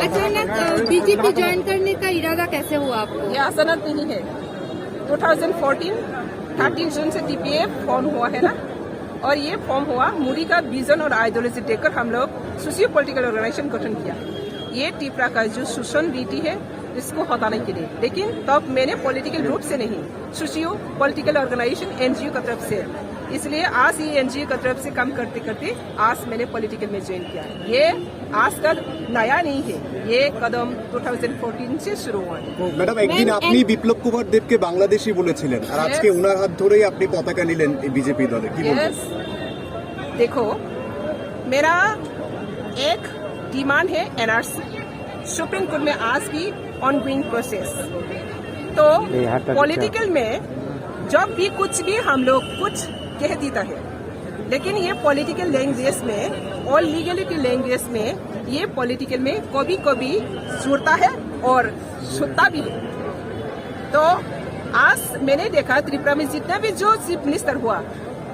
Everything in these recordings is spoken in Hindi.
अचानक बीजेपी ज्वाइन करने का इरादा कैसे हुआ आपको? ये अचानक नहीं है। 2014 13 जून से टीपीएफ फॉर्म हुआ है ना, और ये फॉर्म हुआ मोदी का विजन और आइडियोलॉजी देखकर हम लोग सोशियो पॉलिटिकल ऑर्गेनाइजेशन गठन किया। ये टिपरा का जो शोषण रीति है इसको हटाने के लिए, लेकिन तब मैंने पॉलिटिकल रूप से नहीं, सोशियो पॉलिटिकल ऑर्गेनाइजेशन एनजीओ की तरफ से, इसलिए आज ये एनजीओ की तरफ से काम करते करते आज मैंने पॉलिटिकल में ज्वाइन किया। ये आज का नया नहीं है, ये कदम 2014 से शुरू हुआ है। ম্যাডাম, একদিন আপনি বিপ্লব কুমার দেবকে বাংলাদেশি বলেছিলেন, আর আজকে ওনার হাত ধরেই আপনি পতাকা নিলেন বিজেপি দলে, কি বলবেন? देखो, मेरा एक डिमांड है एनआरसी। सुप्रीम कोर्ट में आज भी ऑनगोइंग प्रोसेस। तो पॉलिटिकल में जब भी कुछ भी हम लोग कुछ कह देता है, लेकिन ये पॉलिटिकल लैंग्वेज में और लीगलिटी लैंग्वेज में ये पॉलिटिकल में कभी कभी जुड़ता है और छूटता भी है। तो आज मैंने देखा त्रिपुरा में जितना भी जो चीफ मिनिस्टर हुआ,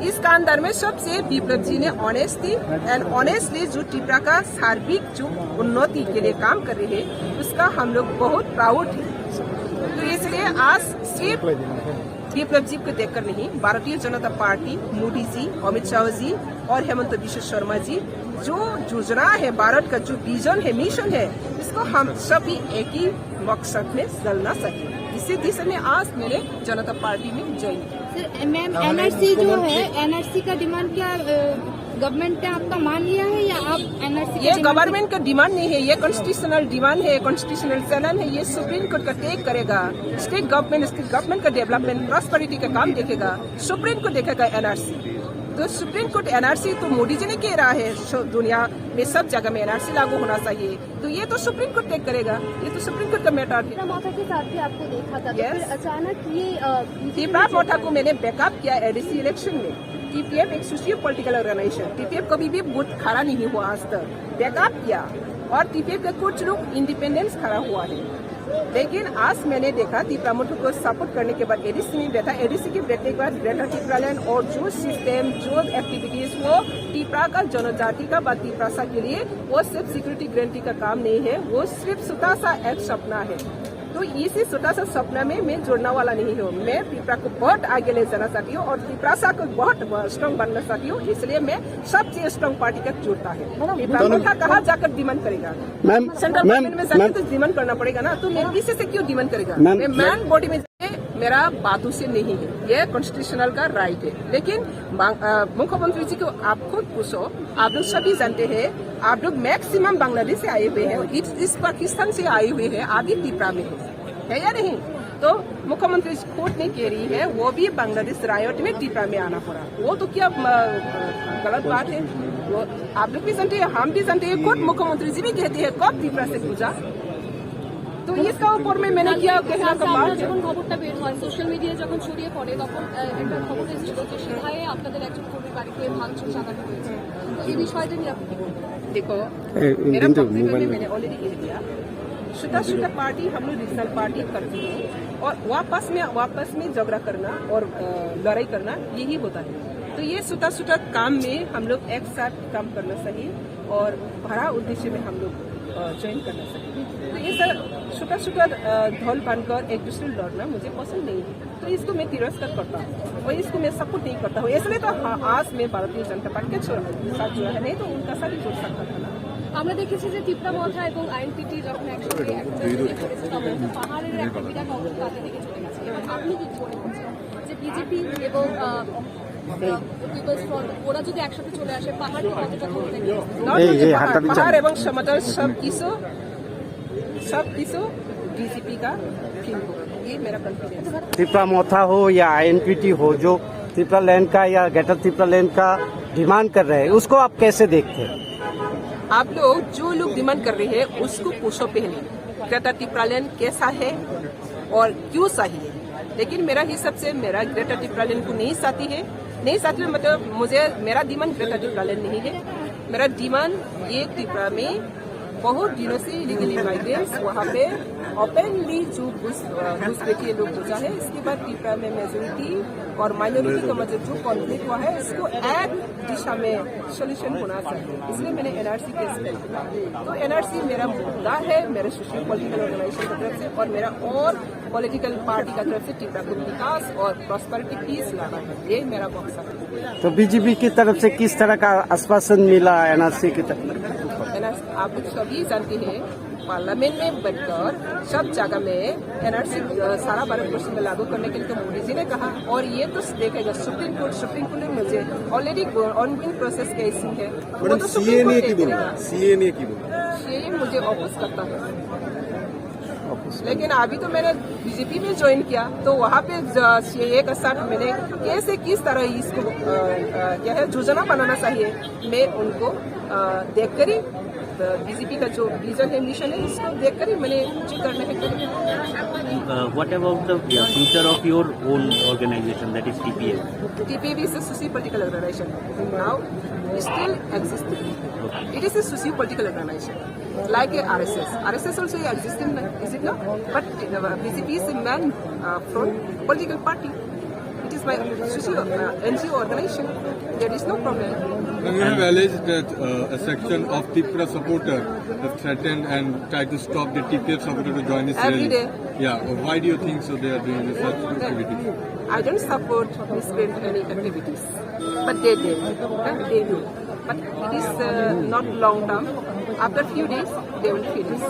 इसका अंदर में सबसे विप्लव जी ने ऑनेस्टली एंड ऑनेस्टली जो त्रिपुरा का सार्विक जो उन्नति के लिए काम कर रहे हैं, उसका हम लोग बहुत प्राउड है। तो इसलिए आज सिर्फ विप्लव जी को देखकर नहीं, भारतीय जनता पार्टी, मोदी जी, अमित शाह जी और हेमंत बिश्व शर्मा जी जो योजना है, भारत का जो विजन है, मिशन है, इसको हम सभी एक ही मकसद में चलना चाहिए। इसी दिशा में आज मैंने जनता पार्टी में ज्वाइन किया। सर मैम, एनआरसी जो है, एनआरसी का डिमांड क्या गवर्नमेंट ने आपका मान लिया है या आप एनआरसी? ये गवर्नमेंट का डिमांड नहीं है, ये कॉन्स्टिट्यूशनल डिमांड है, कॉन्स्टिट्यूशनल चलन है। ये सुप्रीम कोर्ट का टेक करेगा, स्टेट गवर्नमेंट का डेवलपमेंट प्रॉस्पेरिटी का काम देखेगा, सुप्रीम कोर्ट देखेगा एनआरसी। तो सुप्रीम कोर्ट एनआरसी तो मोदी जी ने कह रहा है दुनिया में सब जगह में एनआरसी लागू होना चाहिए, तो ये तो सुप्रीम कोर्ट टेक करेगा, ये तो सुप्रीम कोर्ट का मैटर है। माथा के साथ भी आपको देखा था, तो फिर अचानक ये टिपरा मोठा को मैंने बैकअप किया एडीसी इलेक्शन में। टीपीएफ एक सोशियो पॉलिटिकल ऑर्गेनाइजेशन, टीपीएफ कभी भी बूथ खड़ा नहीं हुआ आज तक, बैकअप किया, और टीपीएफ का कुछ लोग इंडिपेंडेंस खड़ा हुआ है। लेकिन आज मैंने देखा टिपरा मोठा को सपोर्ट करने के बाद एडीसी में बैठा, एडीसी के बैठने के बाद ग्रेटर टिपरालैंड और जो सिस्टम जो एक्टिविटीज वो टिपरा का जनजाति का बात टिपरासा के लिए वो सिर्फ सिक्योरिटी गारंटी का काम नहीं है, वो सिर्फ छोटा सा एक सपना है। तो इसी छोटा सा सपना में मैं जुड़ने वाला नहीं हूँ। मैं टिपरा को बहुत आगे ले जाना चाहती हूँ और टिपरासा को बहुत स्ट्रांग बनना चाहती हूँ, इसलिए मैं सबसे स्ट्रांग पार्टी का जुड़ता है। टिपरा मोठा कहाँ जाकर डिमांड करेगा? सेंट्रल गवर्नमेंट में जाकर तो डिमांड करना पड़ेगा ना, तो मेरे किसी से क्यों डिमांड करेगा? मैं मैन बॉडी में मेरा बातों से नहीं है, ये कॉन्स्टिट्यूशनल का राइट है। लेकिन मुख्यमंत्री जी को आप खुद पूछो, आप लोग सभी जानते हैं, आप लोग मैक्सिमम बांग्लादेश से आए हुए हैं, इस पाकिस्तान से आए हुए हैं, आदि टिपरा में है या नहीं? तो मुख्यमंत्री खुद ने कह रही है वो भी बांग्लादेश रायट में टिपरा में आना पड़ा, वो तो क्या गलत बात है? वो आप लोग भी जानते हैं, हम भी जानते हैं, खुद मुख्यमंत्री जी भी कहते हैं कब टिपरा से पूछा। তো इसका ऊपर में मैंने क्या कहना का बात, যখন খবরটা বের হয় সোশ্যাল মিডিয়ায় যখন ছড়িয়ে পড়ে তখন একটা খবর এসেছিল যে সিধায়ে আপনাদের একজন কর্মীর বাড়িতে ভাঙচুর চালানো হয়েছে, তো এই বিষয়টা নিয়ে আপনি देखो मेरा में मैंने ऑलरेडी कह दिया, छोटा छोटा पार्टी हम लोग रीजनल पार्टी करती है और वापस में झगड़ा करना और लड़ाई करना यही होता है। तो ये छोटा छोटा काम में हम लोग एक साथ काम करना चाहिए और बड़ा उद्देश्य में हम लोग ज्वाइन करना चाहिए। तो ये सब छोटा छोटा ढोल बांधकर एक दूसरे लड़ना मुझे पसंद नहीं है, तो इसको मैं तिरस्कार करता हूँ और इसको मैं सपोर्ट नहीं करता हूँ। इसलिए तो आज मैं भारतीय जनता पार्टी के साथ जुड़ा है, नहीं तो उनका साथ ही जुड़ सकता था ना। আমরা দেখেছি যে টিপরা মথা এবং আইএনপিটি যখন একসঙ্গে পাহাড়ের একটা বিরাট অংশ তাদের দিকে চলে গেছে, এবং আপনি কি মনে করছেন যে বিজেপি এবং পিপলস ফ্রন্ট ওরা যদি একসাথে চলে আসে পাহাড়ের কতটা পাহাড় এবং সমতল সব কিছু बीजेपी का फिल्म होगा, ये मेरा कॉन्फिडेंस है। टिपरा मोथा हो या आईएनपीटी हो, जो टिपरा लैंड का या ग्रेटर टिपरा लैंड का डिमांड कर रहे हैं, उसको आप कैसे देखते हैं? आप लोग जो लोग डिमांड कर रहे हैं उसको पूछो पहले, ग्रेटर टिपरा लैंड कैसा है और क्यों चाहिए। लेकिन मेरा हिसाब से मेरा ग्रेटर टिपरा लैंड को नहीं चाहती है, मतलब मुझे मेरा डिमांड ग्रेटर टिपरा लैंड नहीं है। मेरा डिमांड ये टिपरा में बहुत दिनों से इलीगली माइग्रेंट्स वहाँ पे ओपनली जो घुसपैठिए लोग घुसा है। इसके बाद त्रिपुरा में मेजोरिटी और माइनॉरिटी का मतलब जो कॉन्फ्लिक्ट हुआ है इसको एक दिशा में सोल्यूशन होना चाहिए, इसलिए मैंने एनआरसी केस किया। तो एनआरसी मेरा मुद्दा है मेरे सोशल पॉलिटिकल ऑर्गेनाइजेशन की तरफ से और मेरा और पॉलिटिकल पार्टी का तरफ से त्रिपुरा को विकास और प्रॉस्पेरिटी पीस लाना है, ये मेरा मकसद है। तो बीजेपी की तरफ से किस तरह का आश्वासन मिला एनआरसी की तरफ? आप लोग सभी जानते हैं पार्लियामेंट में बैठकर सब जगह में एनआरसी सारा भारतवर्ष में लागू करने के लिए तो मोदी जी ने कहा और ये तो देखेगा सुप्रीम कोर्ट ने मुझे ऑलरेडी ऑनगोइंग प्रोसेस कैसी है वो तो सीए ने की बोला, सीए ने की बोला, सीए मुझे ऑपोज करता है। लेकिन अभी तो मैंने बीजेपी में ज्वाइन किया तो वहाँ पे सीए का साथ मैंने कैसे किस तरह इसको क्या है योजना बनाना चाहिए मैं उनको देखकर ही बीजेपी का जो विजन है मिशन है इसको देखकर ही मैंने कुछ करना है। What about the future of your own organization, that is TPF? TPF is a socio-political organization. Now, it still existing. It is a socio-political organization, like a RSS. RSS also existing, is it not? But BJP is a man from political party. It is my NGO organization. There is no problem. Now you have alleged that a section of Tripura supporter have threatened and tried to stop the TPF supporter to join this Every rally. day. Yeah. Why do you think so? They are doing such activity. I don't support misspent any activities, but they did. They do. But it is not long term. After few days, they will finish.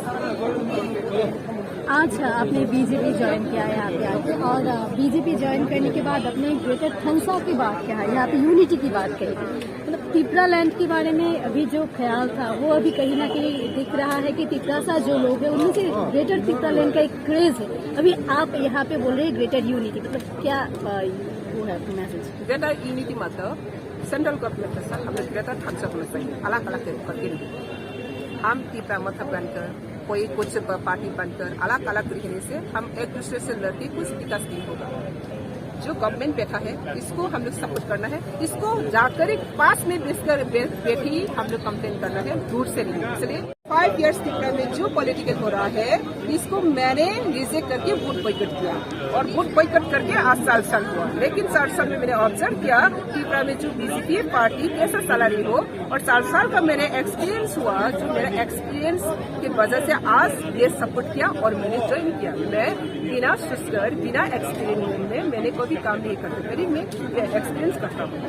आज आपने बीजेपी ज्वाइन किया है यहाँ पे आके और बीजेपी ज्वाइन करने के बाद अपने ग्रेटर थंसा की बात क्या है, यहाँ पे यूनिटी की बात कही, मतलब त्रिपुरा लैंड के बारे में अभी जो ख्याल था वो अभी कहीं ना कहीं दिख रहा है कि त्रिपुरा सा जो लोग हैं उनमें से ग्रेटर त्रिपुरा लैंड का एक क्रेज है। अभी आप यहाँ पे बोल रहे हैं ग्रेटर यूनिटी, मतलब क्या वो है मैसेज? ग्रेटर यूनिटी मतलब सेंट्रल गवर्नमेंट के साथ हमें ग्रेटर थंसा होना चाहिए, अलग अलग करके नहीं। हम त्रिपुरा मतलब बनकर कोई कुछ पार्टी बनकर अलग अलग तरीके से हम एक दूसरे से लड़के कुछ विकास नहीं होगा। जो गवर्नमेंट बैठा है इसको हम लोग सपोर्ट करना है, इसको जाकर पास में बैठी हम लोग कंप्लेन करना है, दूर से नहीं। इसलिए 5 years त्रिपुरा में जो पॉलिटिकल हो रहा है इसको मैंने रिजेक्ट करके वोट बॉयकॉट किया और वोट बॉयकॉट करके आज 7 साल हुआ। लेकिन 7 साल में मैंने ऑब्जर्व किया त्रिपुरा में जो बीजेपी पार्टी कैसा चला रही हो और 7 साल का मेरे एक्सपीरियंस हुआ, जो मेरा एक्सपीरियंस की वजह से आज ये सपोर्ट किया और मैंने ज्वाइन किया। मैं बिना सोचकर बिना एक्सपीरियंस में मैंने कोई भी काम नहीं करती, मैं एक्सपीरियंस करता हूँ।